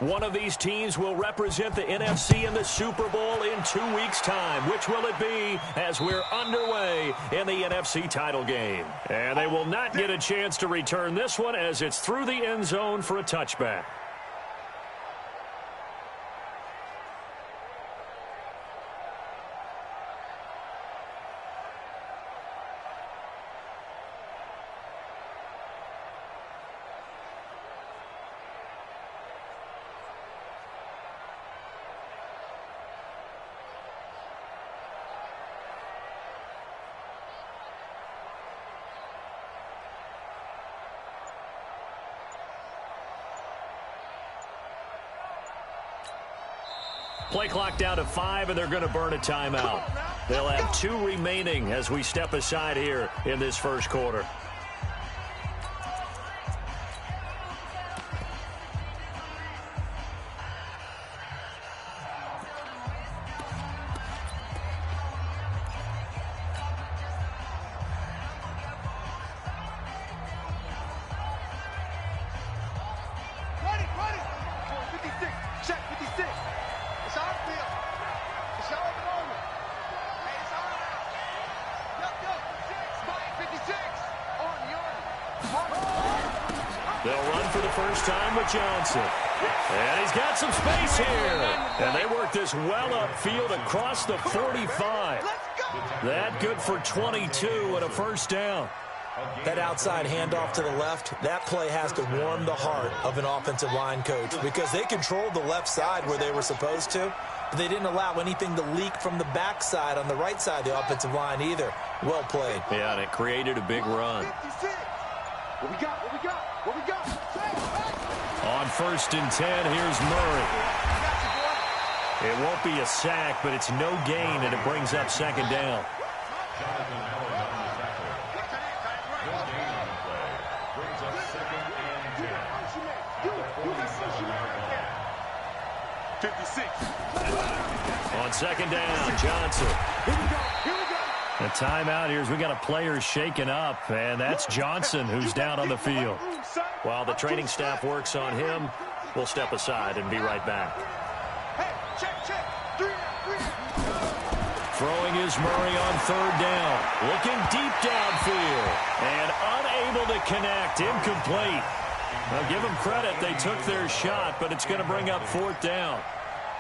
One of these teams will represent the NFC in the Super Bowl in 2 weeks' time. Which will it be as we're underway in the NFC title game? And they will not get a chance to return this one as it's through the end zone for a touchback. Play clock down to 5, and they're going to burn a timeout. They'll have 2 remaining as we step aside here in this first quarter. They'll run for the first time with Johnson. And he's got some space here. And they work this well upfield across the 45. That good for 22 and a first down. That outside handoff to the left, that play has to warm the heart of an offensive line coach because they controlled the left side where they were supposed to, but they didn't allow anything to leak from the backside on the right side of the offensive line either. Well played. Yeah, and it created a big run. What we got? What we got? What we got? On 1st and 10, here's Murray. It won't be a sack, but it's no gain, and it brings up 2nd down. On 2nd down, Johnson. A timeout here as we got a player shaken up, and that's Johnson who's down on the field. While the training staff works on him, we'll step aside and be right back. Throwing is Murray on 3rd down. Looking deep downfield. And unable to connect. Incomplete. Now give them credit. They took their shot, but it's going to bring up 4th down.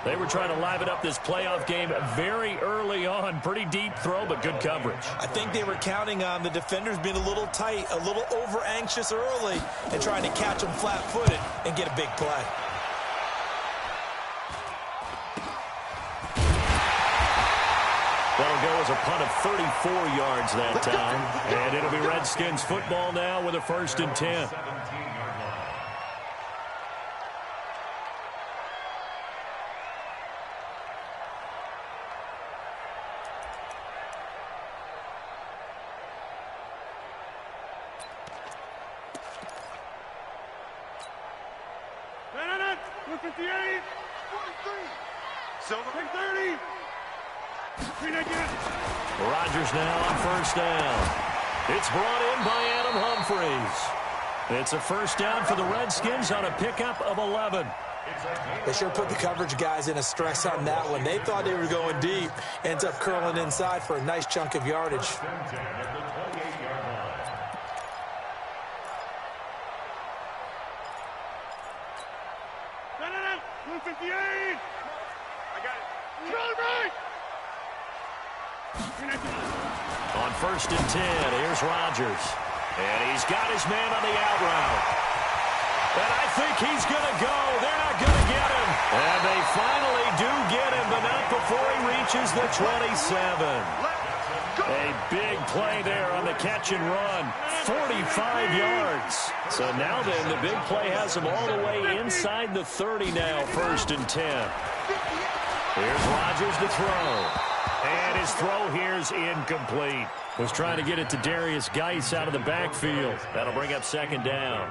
They were trying to liven up this playoff game very early on. Pretty deep throw, but good coverage. I think they were counting on the defenders being a little tight, a little over-anxious early, and trying to catch them flat-footed and get a big play. That'll go as a punt of 34 yards that time. And it'll be Redskins football now with a 1st and 10. Rodgers now on 1st down. It's brought in by Adam Humphries. It's a 1st down for the Redskins on a pickup of 11. They sure put the coverage guys in a stress on that one. They thought they were going deep. Ends up curling inside for a nice chunk of yardage. On 1st and 10, here's Rodgers. And he's got his man on the out route. And I think he's going to go. They're not going to get him. And they finally do get him, but not before he reaches the 27. A big play there on the catch and run. 45 yards. So now then, the big play has him all the way inside the 30 now, 1st and 10. Here's Rodgers to throw. And his throw here's incomplete. Was trying to get it to Darius Geis out of the backfield. That'll bring up 2nd down.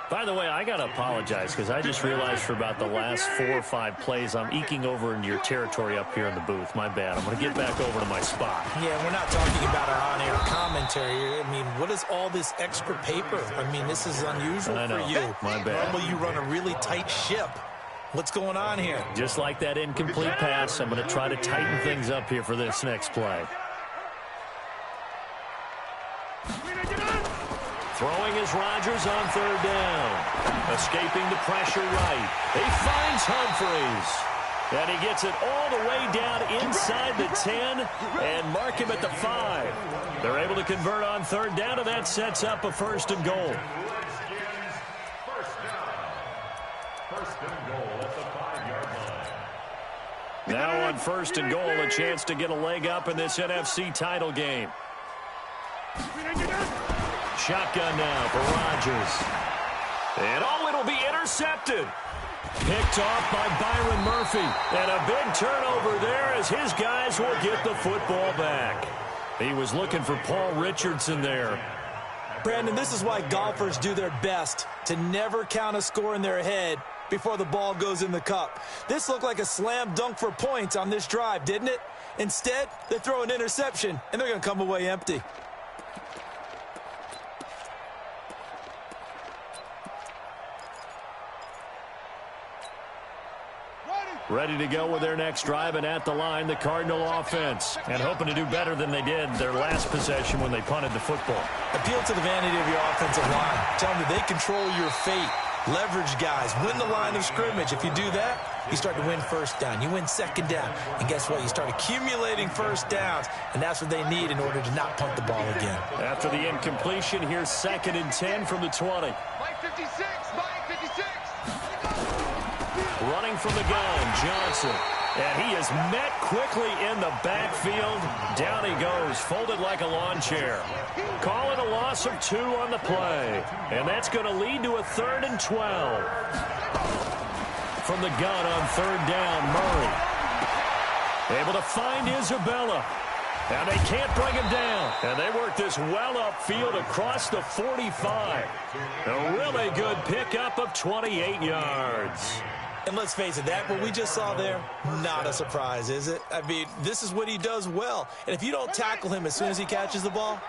By the way, I got to apologize because I just realized for about the last 4 or 5 plays, I'm eking over into your territory up here in the booth. My bad. I'm going to get back over to my spot. Yeah, we're not talking about our on-air commentary. I mean, what is all this extra paper? I mean, this is unusual for you. My bad. Normally you run a really tight ship. What's going on here? Just like that incomplete pass, I'm going to try to tighten things up here for this next play. Throwing is Rodgers on third down. Escaping the pressure right. He finds Humphries. And he gets it all the way down inside the 10 and mark him at the 5. They're able to convert on third down, and that sets up a 1st and goal. Now on 1st and goal, a chance to get a leg up in this NFC title game. Shotgun now for Rodgers. And it'll be intercepted. Picked off by Byron Murphy. And a big turnover there as his guys will get the football back. He was looking for Paul Richardson there. Brandon, this is why golfers do their best to never count a score in their head before the ball goes in the cup. This looked like a slam dunk for points on this drive, didn't it? Instead, they throw an interception, and they're going to come away empty. Ready to go with their next drive, and at the line, the Cardinal offense. And hoping to do better than they did their last possession when they punted the football. Appeal to the vanity of your offensive line. Tell them that they control your fate. Leverage guys. Win the line of scrimmage. If you do that, you start to win first down. You win second down. And guess what? You start accumulating first downs. And that's what they need in order to not punt the ball again. After the incompletion, here's 2nd and 10 from the 20. Mike 56, Mike 56. Running from the gun, Johnson. And he is met quickly in the backfield. Down he goes, folded like a lawn chair. Call it a loss of 2 on the play. And that's going to lead to a 3rd and 12. From the gun on 3rd down, Murray. Able to find Isabella. And they can't bring him down. And they work this well upfield across the 45. A really good pickup of 28 yards. And let's face it, that what we just saw there, not a surprise, is it? I mean, this is what he does well. And if you don't tackle him as soon as he catches the ball,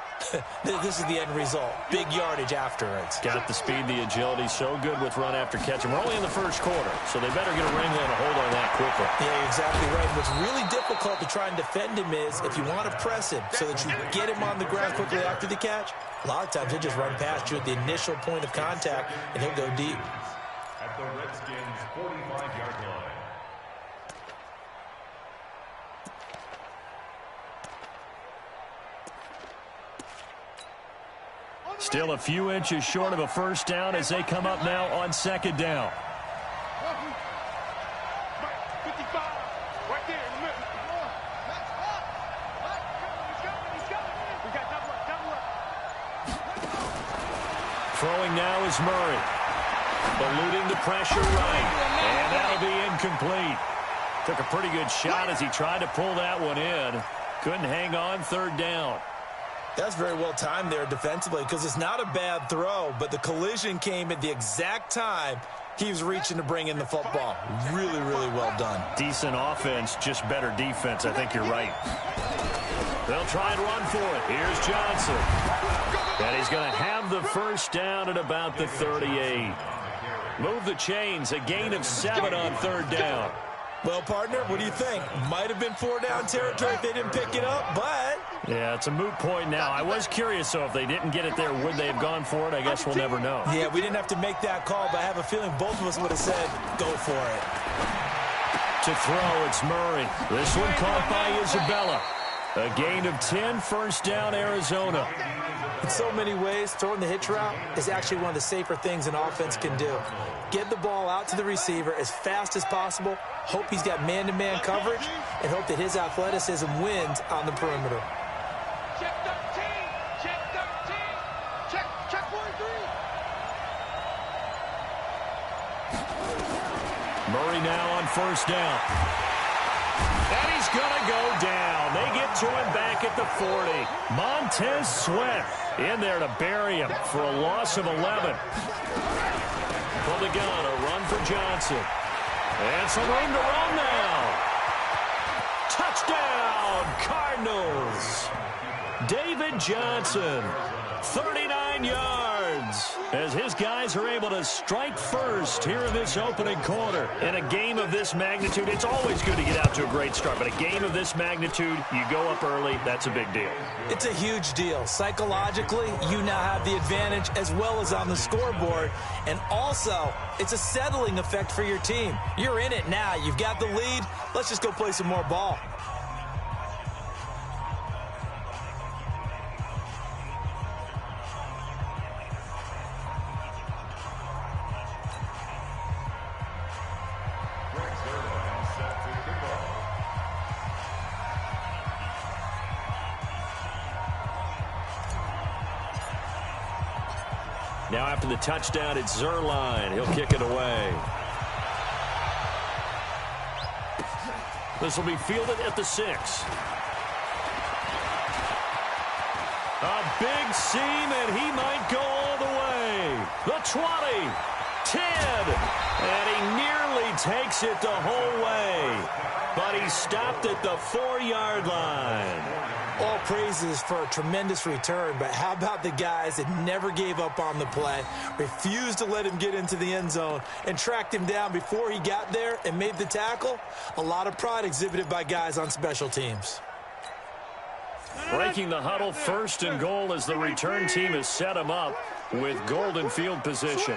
this is the end result. Big yardage afterwards. Got the speed, the agility, so good with run after catch. And we're only in the 1st quarter, so they better get a wrinkle and a hold on that quickly. Yeah, you're exactly right. What's really difficult to try and defend him is if you want to press him so that you get him on the ground quickly after the catch, a lot of times he'll just run past you at the initial point of contact, and he'll go deep. At the Redskins' 45-yard line. Still a few inches short of a 1st down as they come up now on 2nd down. 55, right there in the middle. We got double up. Throwing now is Murray. Eluding the pressure right. And that'll be incomplete. Took a pretty good shot as he tried to pull that one in. Couldn't hang on 3rd down. That's very well timed there defensively because it's not a bad throw, but the collision came at the exact time he was reaching to bring in the football. Really, really well done. Decent offense, just better defense. I think you're right. They'll try and run for it. Here's Johnson. And he's going to have the 1st down at about the 38. Move the chains, a gain of 7 on 3rd down. Well, partner, what do you think? Might have been 4-down territory if they didn't pick it up, but... Yeah, it's a moot point now. I was curious, so if they didn't get it there, would they have gone for it? I guess we'll never know. Yeah, we didn't have to make that call, but I have a feeling both of us would have said, go for it. To throw, it's Murray. This one caught by Isabella. A gain of 10, 1st down, Arizona. In so many ways, throwing the hitch route is actually one of the safer things an offense can do. Get the ball out to the receiver as fast as possible, hope he's got man-to-man coverage, and hope that his athleticism wins on the perimeter. Check 13, check 13, check 43. Murray now on 1st down. And he's going to go down. They get to him back at the 40. Montez Sweat in there to bury him for a loss of 11. From the gun, a run for Johnson. And some room to run now. Touchdown, Cardinals. David Johnson, 39 yards. yards as his guys are able to strike first here in this opening quarter. In a game of this magnitude, it's always good to get out to a great start, but a game of this magnitude, you go up early, that's a big deal. It's a huge deal. Psychologically, you now have the advantage as well as on the scoreboard, and also it's a settling effect for your team. You're in it now. You've got the lead. Let's just go play some more ball. Now after the touchdown, it's Zerline. He'll kick it away. This will be fielded at the 6. A big seam, and he might go all the way. The 20, 10, and he nearly takes it the whole way. But he stopped at the 4-yard line. All praises for a tremendous return, but how about the guys that never gave up on the play, refused to let him get into the end zone, and tracked him down before he got there and made the tackle? A lot of pride exhibited by guys on special teams. Breaking the huddle, 1st and goal as the return team has set him up with golden field position.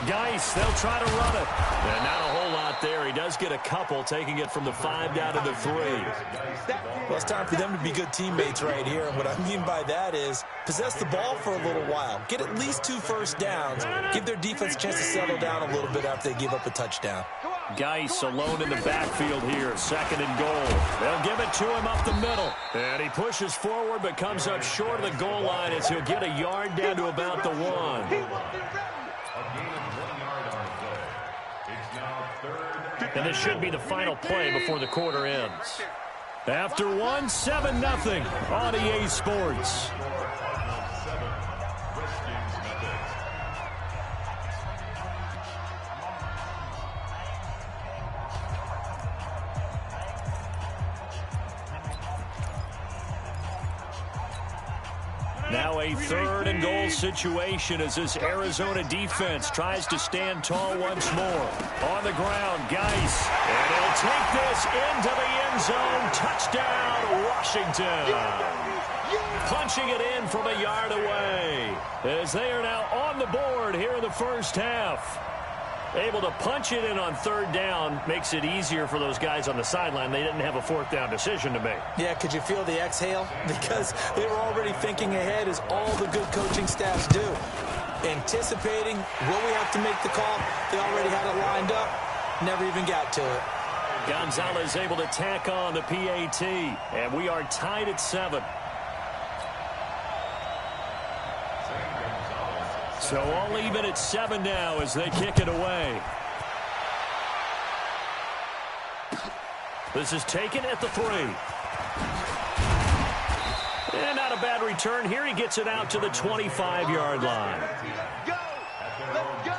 Geis, they'll try to run it. And not a whole lot there. He does get a couple, taking it from the 5 down to the 3. Well, it's time for them to be good teammates right here. And what I mean by that is possess the ball for a little while. Get at least 2 first downs. Give their defense a chance to settle down a little bit after they give up a touchdown. Geis alone in the backfield here. 2nd and goal. They'll give it to him up the middle. And he pushes forward but comes up short of the goal line as he'll get a yard down to about the 1. And this should be the final play before the quarter ends. After 1, 7-0 on EA Sports. Now a 3rd and goal situation as this Arizona defense tries to stand tall once more. On the ground, Geis. And he'll take this into the end zone. Touchdown, Washington. Punching it in from a yard away as they are now on the board here in the first half. Able to punch it in on 3rd down makes it easier for those guys on the sideline. They didn't have a 4th down decision to make. Yeah, could you feel the exhale? Because they were already thinking ahead, as all the good coaching staffs do. Anticipating, will we have to make the call? They already had it lined up. Never even got to it. Gonzalez able to tack on the PAT. And we are tied at 7. So all even at 7 now as they kick it away. This is taken at the 3. And not a bad return. Here he gets it out to the 25-yard line. Go! Let's go!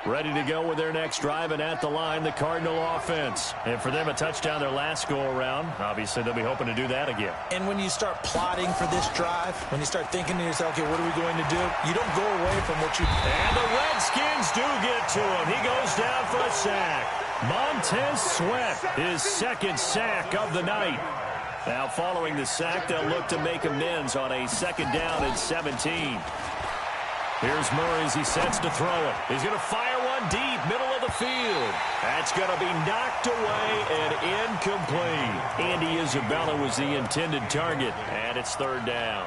Ready to go with their next drive, and at the line, the Cardinal offense. And for them, a touchdown their last go-around. Obviously, they'll be hoping to do that again. And when you start plotting for this drive, when you start thinking to yourself, okay, what are we going to do? You don't go away from what you... And the Redskins do get to him. He goes down for a sack. Montez Sweat, his 2nd sack of the night. Now, following the sack, they'll look to make amends on a 2nd down and 17. Here's Murray as he sets to throw it. He's going to fire one deep, middle of the field. That's going to be knocked away and incomplete. Andy Isabella was the intended target, and it's 3rd down.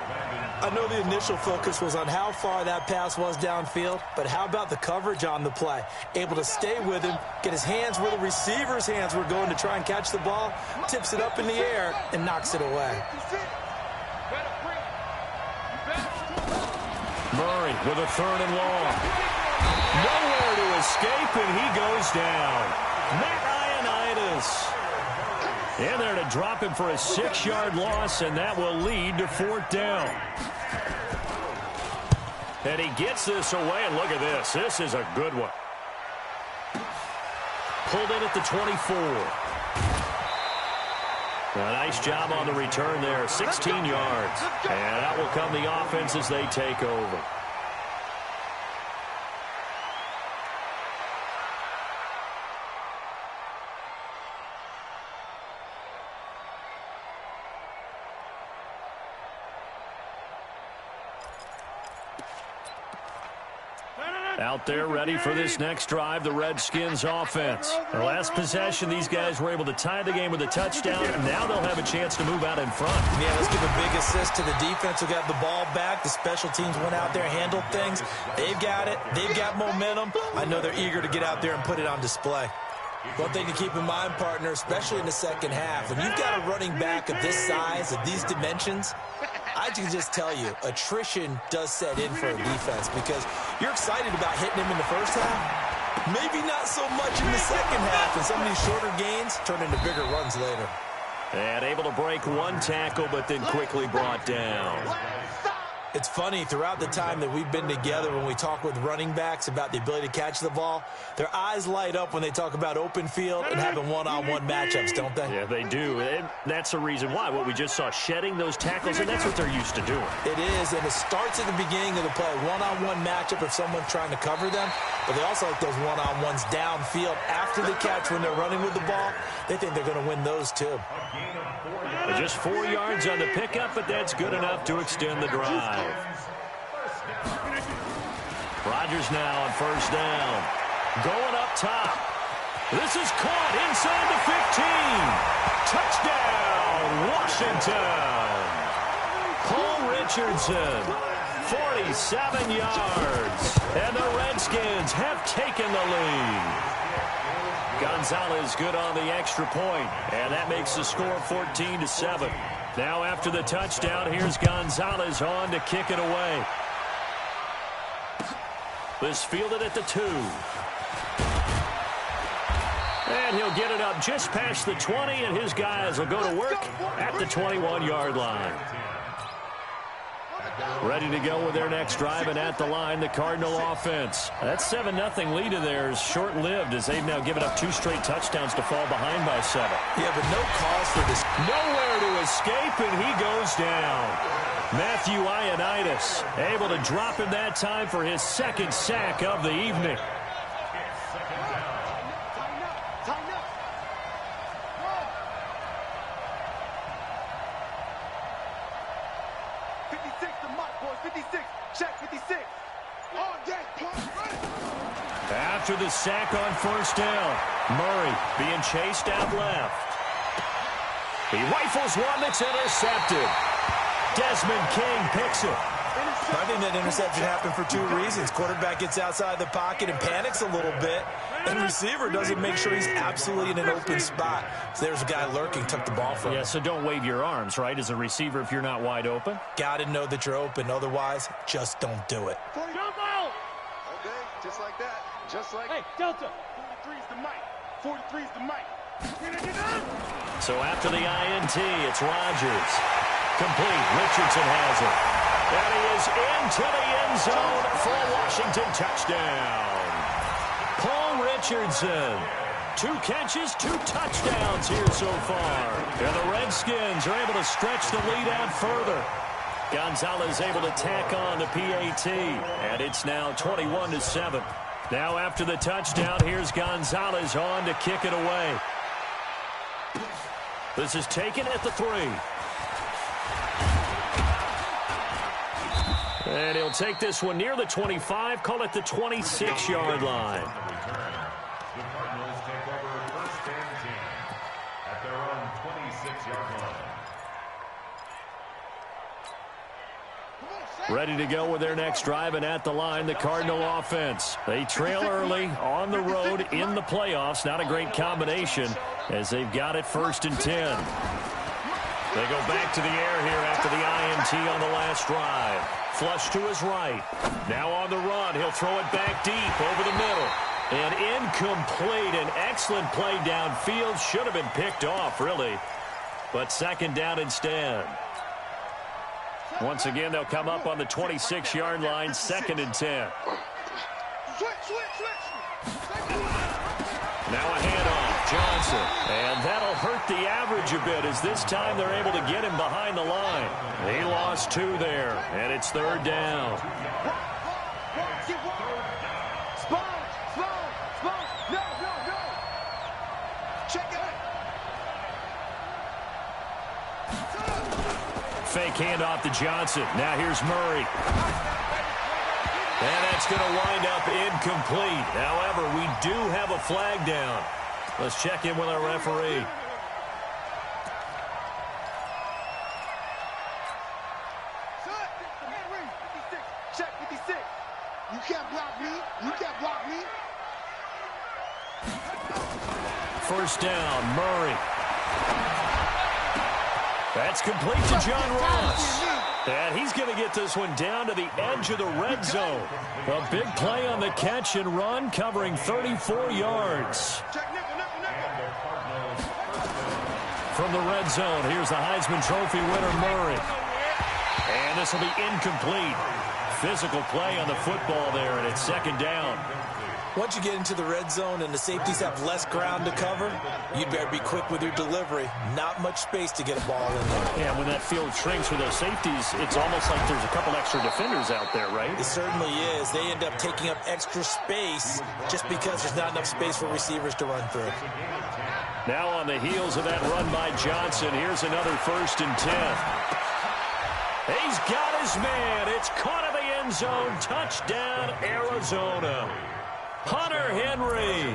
I know the initial focus was on how far that pass was downfield, but how about the coverage on the play? Able to stay with him, get his hands where the receiver's hands were going to try and catch the ball, tips it up in the air, and knocks it away. Murray with a 3rd and long. Nowhere to escape, and he goes down. Matt Ioannidis. And they're to drop him for a 6-yard loss, and that will lead to 4th down. And he gets this away, and look at this. This is a good one. Pulled in at the 24. A nice job on the return there, 16 yards. And out will come the offense as they take over. Out there ready for this next drive, the Redskins offense. The last possession, these guys were able to tie the game with a touchdown, and now they'll have a chance to move out in front. Yeah, let's give a big assist to the defense who got the ball back. The special teams went out there, handled things. They've got it. They've got momentum. I know they're eager to get out there and put it on display. One thing to keep in mind, partner, especially in the second half, when you've got a running back of this size, of these dimensions, I can just tell you, attrition does set in for a defense because you're excited about hitting him in the first half. Maybe not so much in the second half, and some of these shorter gains turn into bigger runs later. And able to break one tackle, but then quickly brought down. It's funny, throughout the time that we've been together, when we talk with running backs about the ability to catch the ball, their eyes light up when they talk about open field and having one-on-one matchups, don't they? Yeah, they do. And that's the reason why. What we just saw, shedding those tackles, and that's what they're used to doing. It is, and it starts at the beginning of the play. One-on-one matchup if someone's trying to cover them, but they also like those one-on-ones downfield after the catch when they're running with the ball. They think they're going to win those, too. Just 4 yards on the pickup, but that's good enough to extend the drive. Rodgers now on first down. Going up top. This is caught inside the 15. Touchdown, Washington. Paul Richardson, 47 yards. And the Redskins have taken the lead. Gonzalez good on the extra point, and that makes the score 14-7. Now after the touchdown, here's Gonzalez on to kick it away. This fielded at the 2. And he'll get it up just past the 20, and his guys will go to work at the 21-yard line. Ready to go with their next drive, and at the line, the Cardinal offense. That 7-0 lead of theirs short-lived as they've now given up 2 straight touchdowns to fall behind by 7. Yeah, but no cause for this. Nowhere to escape, and he goes down. Matthew Ioannidis able to drop him that time for his second sack of the evening. After the sack on first down, Murray being chased out left. He rifles one that's intercepted. Desmond King picks it. I think that interception happened for 2 reasons. Quarterback gets outside the pocket and panics a little bit, and receiver doesn't make sure he's absolutely in an open spot. So there's a guy lurking, took the ball from him. Yeah, so don't wave your arms, right, as a receiver if you're not wide open. Got to know that you're open. Otherwise, just don't do it. Jump out! Okay, just like that. Just like... Hey, Delta! 43's the mic. 43's the mic. So after the INT, it's Rodgers. Complete. Richardson has it. And he is into the end zone for a Washington touchdown. Paul Richardson. 2 catches, 2 touchdowns here so far. And the Redskins are able to stretch the lead out further. Gonzalez able to tack on the PAT. And it's now 21-7. Now after the touchdown, here's Gonzalez on to kick it away. This is taken at the 3. And he'll take this one near the 25, call it the 26-yard line. The Cardinals take over first and 10 at their own 26-yard line. Ready to go with their next drive, and at the line, the Cardinal offense. They trail early on the road in the playoffs. Not a great combination as they've got it first and 10. They go back to the air here after the INT on the last drive. Flush to his right. Now on the run. He'll throw it back deep over the middle. And incomplete. An excellent play downfield. Should have been picked off, really. But second down instead. Once again, they'll come up on the 26-yard line, 2nd and 10. Now a handoff, Johnson. And that'll hurt the average a bit as this time they're able to get him behind the line. He lost 2 there, and it's 3rd down. Fake handoff to Johnson. Now here's Murray. And that's going to wind up incomplete. However, we do have a flag down. Let's check in with our referee. Check 56. You can't block me. You can't block me. 1st down, Murray. That's complete to John Ross. And he's going to get this one down to the edge of the red zone. A big play on the catch and run, covering 34 yards. From the red zone, here's the Heisman Trophy winner, Murray. And this will be incomplete. Physical play on the football there, and it's 2nd down. Once you get into the red zone and the safeties have less ground to cover, you better be quick with your delivery. Not much space to get a ball in there. Yeah, when that field shrinks for those safeties, it's almost like there's a couple extra defenders out there, right? It certainly is. They end up taking up extra space just because there's not enough space for receivers to run through. Now on the heels of that run by Johnson, here's another 1st and 10. He's got his man. It's caught in the end zone. Touchdown, Arizona. Hunter Henry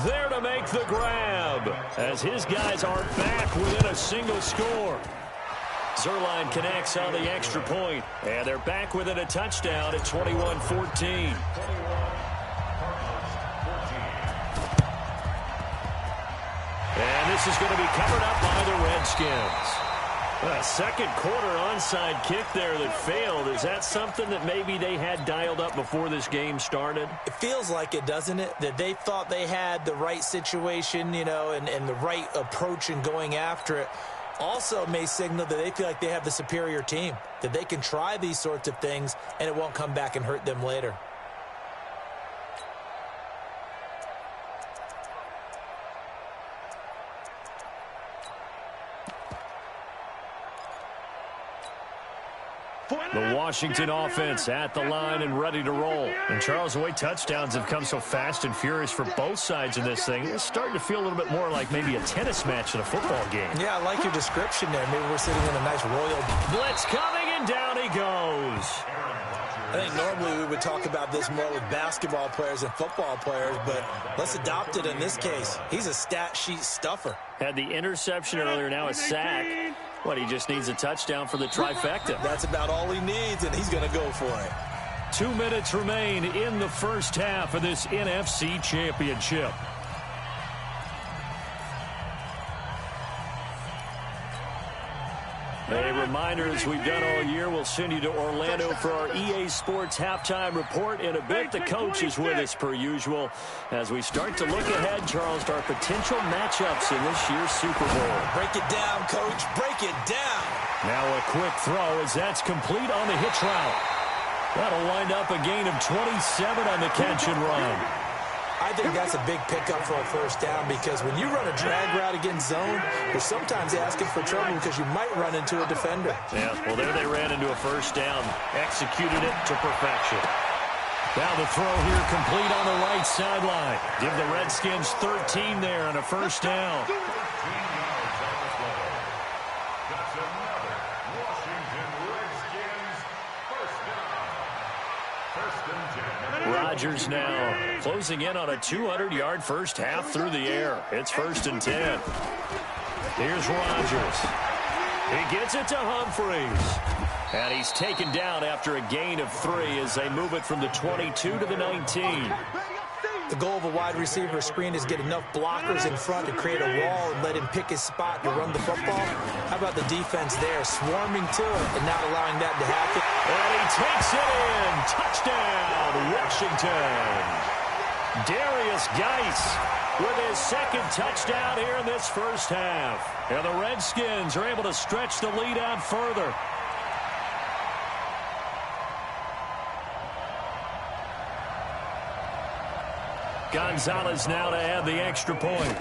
there to make the grab as his guys are back within a single score. Zerline connects on the extra point, and they're back within a touchdown at 21-14. And this is going to be covered up by the Redskins. A second quarter onside kick there that failed. Is that something that maybe they had dialed up before this game started? It feels like it, doesn't it? That they thought they had the right situation, you know, and the right approach in going after it. Also may signal that they feel like they have the superior team, that they can try these sorts of things and it won't come back and hurt them later. The Washington offense at the line and ready to roll. And Charles, the way touchdowns have come so fast and furious for both sides in this thing, it's starting to feel a little bit more like maybe a tennis match in a football game. Yeah, I like your description there. Maybe we're sitting in a nice royal blitz coming, and down he goes. I think normally we would talk about this more with basketball players and football players, but let's adopt it in this case. He's a stat sheet stuffer. Had the interception earlier, now a sack. What, he just needs a touchdown for the trifecta. That's about all he needs, and he's going to go for it. 2 minutes remain in the first half of this NFC Championship. A reminder, as we've done all year, we'll send you to Orlando for our EA Sports halftime report in a bit. The coach is with us per usual as we start to look ahead, Charles, to our potential matchups in this year's Super Bowl. Break it down, Coach. Break it down. Now a quick throw as that's complete on the hitch route. That'll wind up a gain of 27 on the catch and run. I think that's a big pickup for a first down because when you run a drag route against zone, you're sometimes asking for trouble because you might run into a defender. Yeah, well, there they ran into a first down, executed it to perfection. Now the throw here complete on the right sideline. Give the Redskins 13 there on a first down. Rodgers now closing in on a 200-yard first half through the air. It's 1st and 10. Here's Rodgers. He gets it to Humphreys. And he's taken down after a gain of 3 as they move it from the 22 to the 19. The goal of a wide receiver screen is get enough blockers in front to create a wall and let him pick his spot to run the football. How about the defense there, swarming to it and not allowing that to happen? And he takes it in. Touchdown, Washington. Darius Geis with his second touchdown here in this first half. And the Redskins are able to stretch the lead out further. Gonzalez now to add the extra point.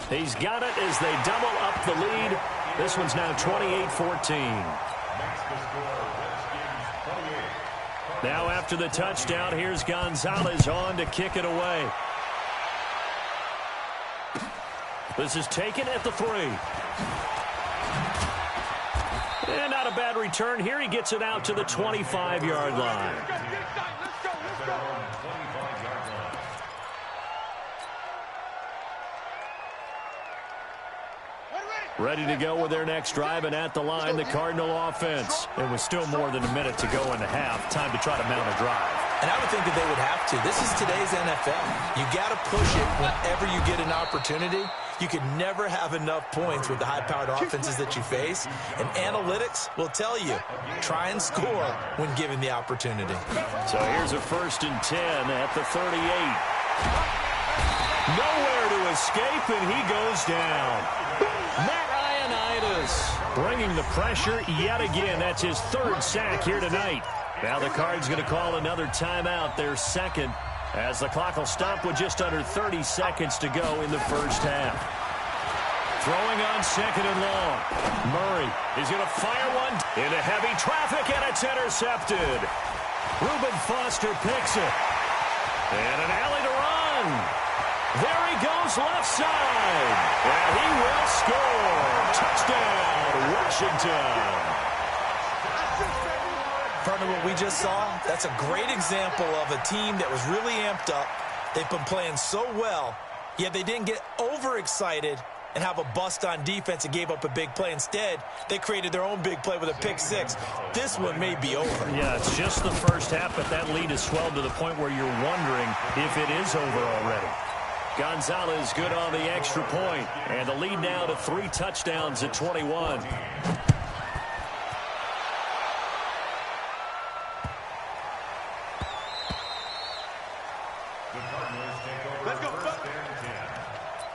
He's got it as they double up the lead. This one's now 28-14. Now after the touchdown, here's Gonzalez on to kick it away. This is taken at the 3. And not a bad return here. He gets it out to the 25-yard line. Ready to go with their next drive, and at the line, the Cardinal offense. And with still more than a minute to go in the half, time to try to mount a drive. And I would think that they would have to. This is today's NFL. You got to push it whenever you get an opportunity. You can never have enough points with the high-powered offenses that you face. And analytics will tell you, try and score when given the opportunity. So here's a 1st and 10 at the 38. Nowhere to escape, and he goes down. Matt Ioannidis bringing the pressure yet again. That's his 3rd sack here tonight. Now the Cards going to call another timeout, their 2nd, as the clock will stop with just under 30 seconds to go in the first half. Throwing on 2nd and long. Murray is going to fire one into heavy traffic, and it's intercepted. Reuben Foster picks it. And an alley to run. There he goes left side. And he will score. Touchdown, Washington. Partner, what we just saw, that's a great example of a team that was really amped up. They've been playing so well, yet they didn't get overexcited and have a bust on defense and gave up a big play. Instead, they created their own big play with a pick 6. This one may be over. Yeah, it's just the first half, but that lead has swelled to the point where you're wondering if it is over already. Gonzalez good on the extra point, and the lead now to 3 touchdowns at 21. Let's go, first and 10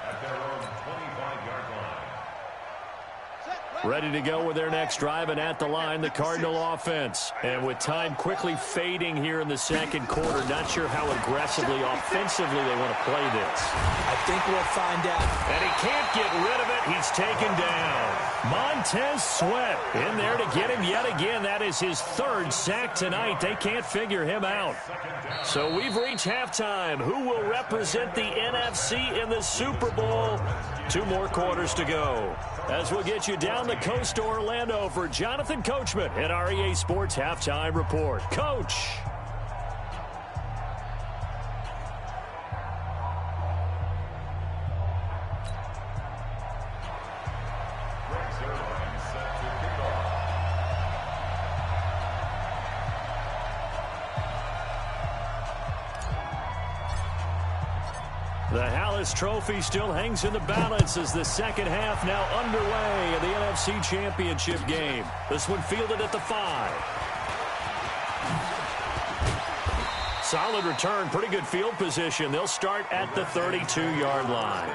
at their own 25-yard line. Ready to go with their next drive, and at the line, the Cardinal offense. And with time quickly fading here in the 2nd quarter, not sure how aggressively, offensively they want to play this. I think we'll find out. And he can't get rid of it. He's taken down. Montez Sweat in there to get him yet again. That is his 3rd sack tonight. They can't figure him out. So we've reached halftime. Who will represent the NFC in the Super Bowl? 2 more quarters to go. As we'll get you down the coast to Orlando for Jonathan Coachman at our EA Sports Halftime Report. Coach. The Hallis Trophy still hangs in the balance as the 2nd half now underway in the NFC Championship game. This one fielded at the 5. Solid return, pretty good field position. They'll start at the 32-yard line.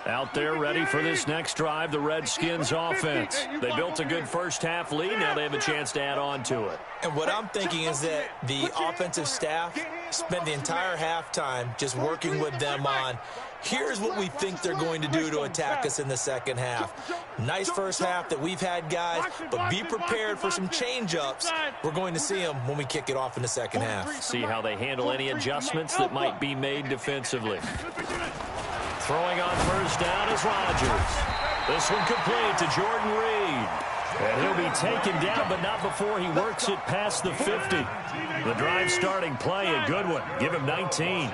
Out there ready for this next drive, the Redskins offense. They built a good first half lead. Now they have a chance to add on to it. And what I'm thinking is that the offensive staff spent the entire halftime just working with them on, here's what we think they're going to do to attack us in the 2nd half. Nice first half that we've had, guys, but be prepared for some change-ups. We're going to see them when we kick it off in the 2nd half. See how they handle any adjustments that might be made defensively. Throwing on first down is Rodgers. This one complete to Jordan Reed. And he'll be taken down, but not before he works it past the 50. The drive starting play, a good one. Give him 19.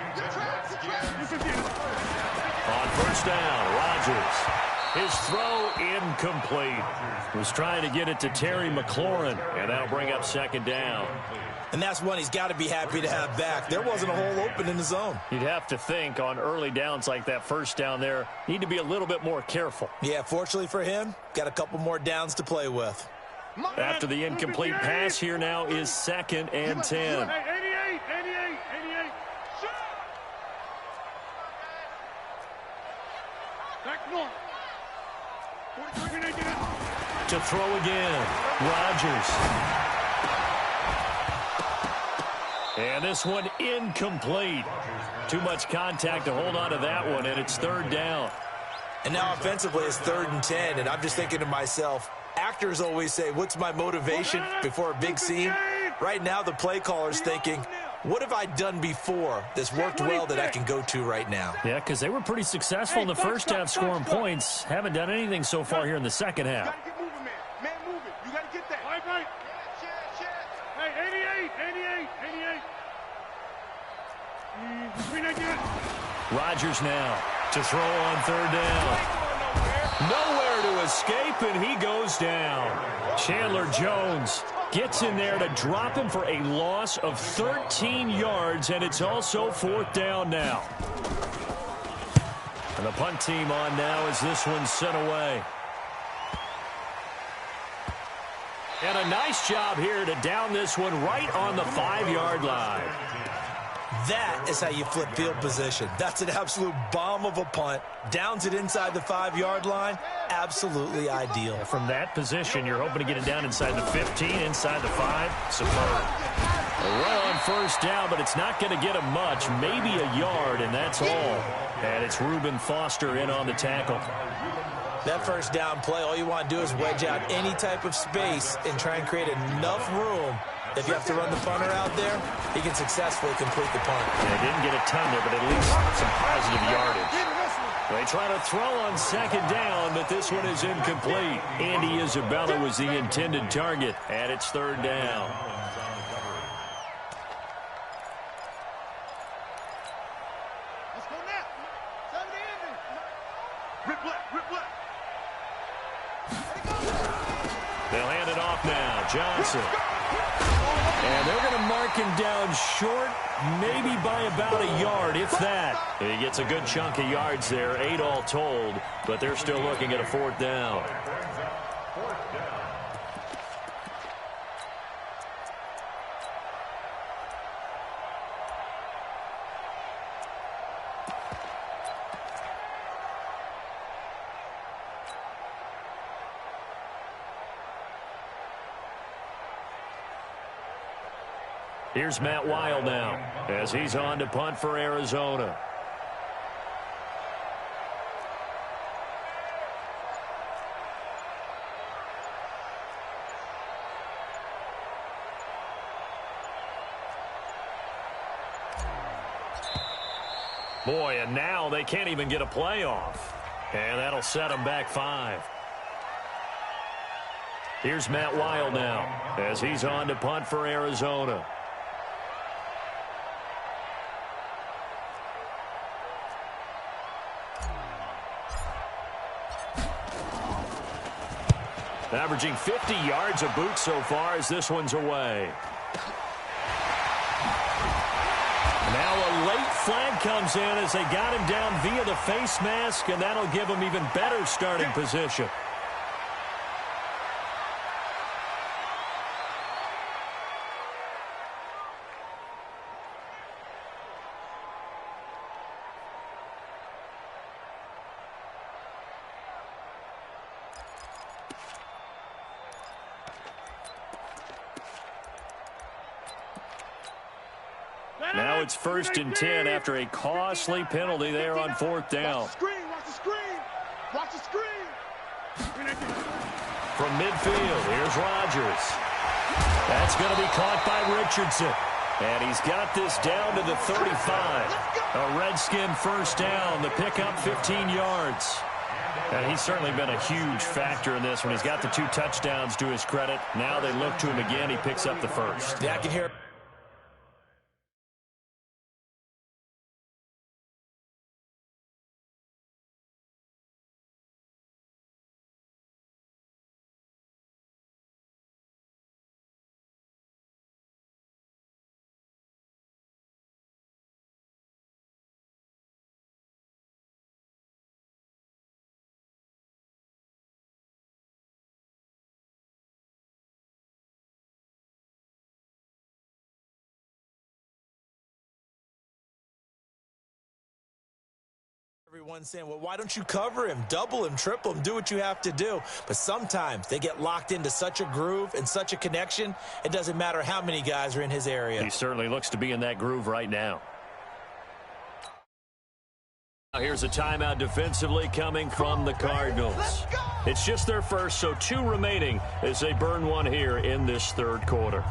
On first down, Rodgers. His throw incomplete. Was trying to get it to Terry McLaurin, and that'll bring up 2nd down. And that's one he's got to be happy to have back. There wasn't a hole open in the zone. You'd have to think on early downs like that first down there, need to be a little bit more careful. Yeah, fortunately for him, got a couple more downs to play with. After the incomplete pass, here now is 2nd and 10. 88. Back north. 43, To throw again, Rodgers. And this one incomplete. Too much contact to hold on to that one, and it's third down. And now offensively it's 3rd and 10, and I'm just thinking to myself, actors always say, what's my motivation before a big scene? Right now the play caller's thinking, what have I done before that's worked well that I can go to right now? Yeah, because they were pretty successful in the first half scoring points. Haven't done anything so far here in the second half. You got to get moving, man. Man, moving. You got to get that. Right. Hey, 88. Rodgers now to throw on third down. Nowhere to escape, and he goes down. Chandler Jones gets in there to drop him for a loss of 13 yards, and it's also 4th down now. And the punt team on now as this one's sent away. And a nice job here to down this one right on the 5-yard line. That is how you flip field position. That's an absolute bomb of a punt. Downs it inside the 5-yard line. Absolutely ideal. From that position, you're hoping to get it down inside the 15, inside the 5. Superb. A run on first down, but it's not going to get him much. Maybe a yard, and that's all. And it's Reuben Foster in on the tackle. That first down play, all you want to do is wedge out any type of space and try and create enough room. If you have to run the punter out there, he can successfully complete the punt. Yeah, didn't get a ton there, but at least some positive yardage. They try to throw on second down, but this one is incomplete. Andy Isabella was the intended target, and it's 3rd down. Let's go now. Tell me the ending. Rip left. They'll hand it off now. Johnson. And they're going to mark him down short, maybe by about a yard, if that. He gets a good chunk of yards there, 8 all told, but they're still looking at a 4th down. Here's Matt Weil now as he's on to punt for Arizona. Boy, and now they can't even get a playoff. And that'll set them back 5. Here's Matt Weil now as he's on to punt for Arizona. Averaging 50 yards a boot so far as this one's away. Now a late flag comes in as they got him down via the face mask, and that'll give him even better starting position. Now it's 1st and 10 after a costly penalty there on 4th down. Watch the screen. From midfield, here's Rodgers. That's going to be caught by Richardson. And he's got this down to the 35. A Redskin 1st down, the pickup 15 yards. And he's certainly been a huge factor in this one. He's got the 2 touchdowns to his credit. Now they look to him again. He picks up the 1st. Yeah, I can hear Everyone's saying, well, why don't you cover him, double him, triple him, do what you have to do. But sometimes they get locked into such a groove and such a connection, it doesn't matter how many guys are in his area. He certainly looks to be in that groove right now. Here's a timeout defensively coming from the Cardinals. It's just their first, so 2 remaining as they burn one here in this third quarter.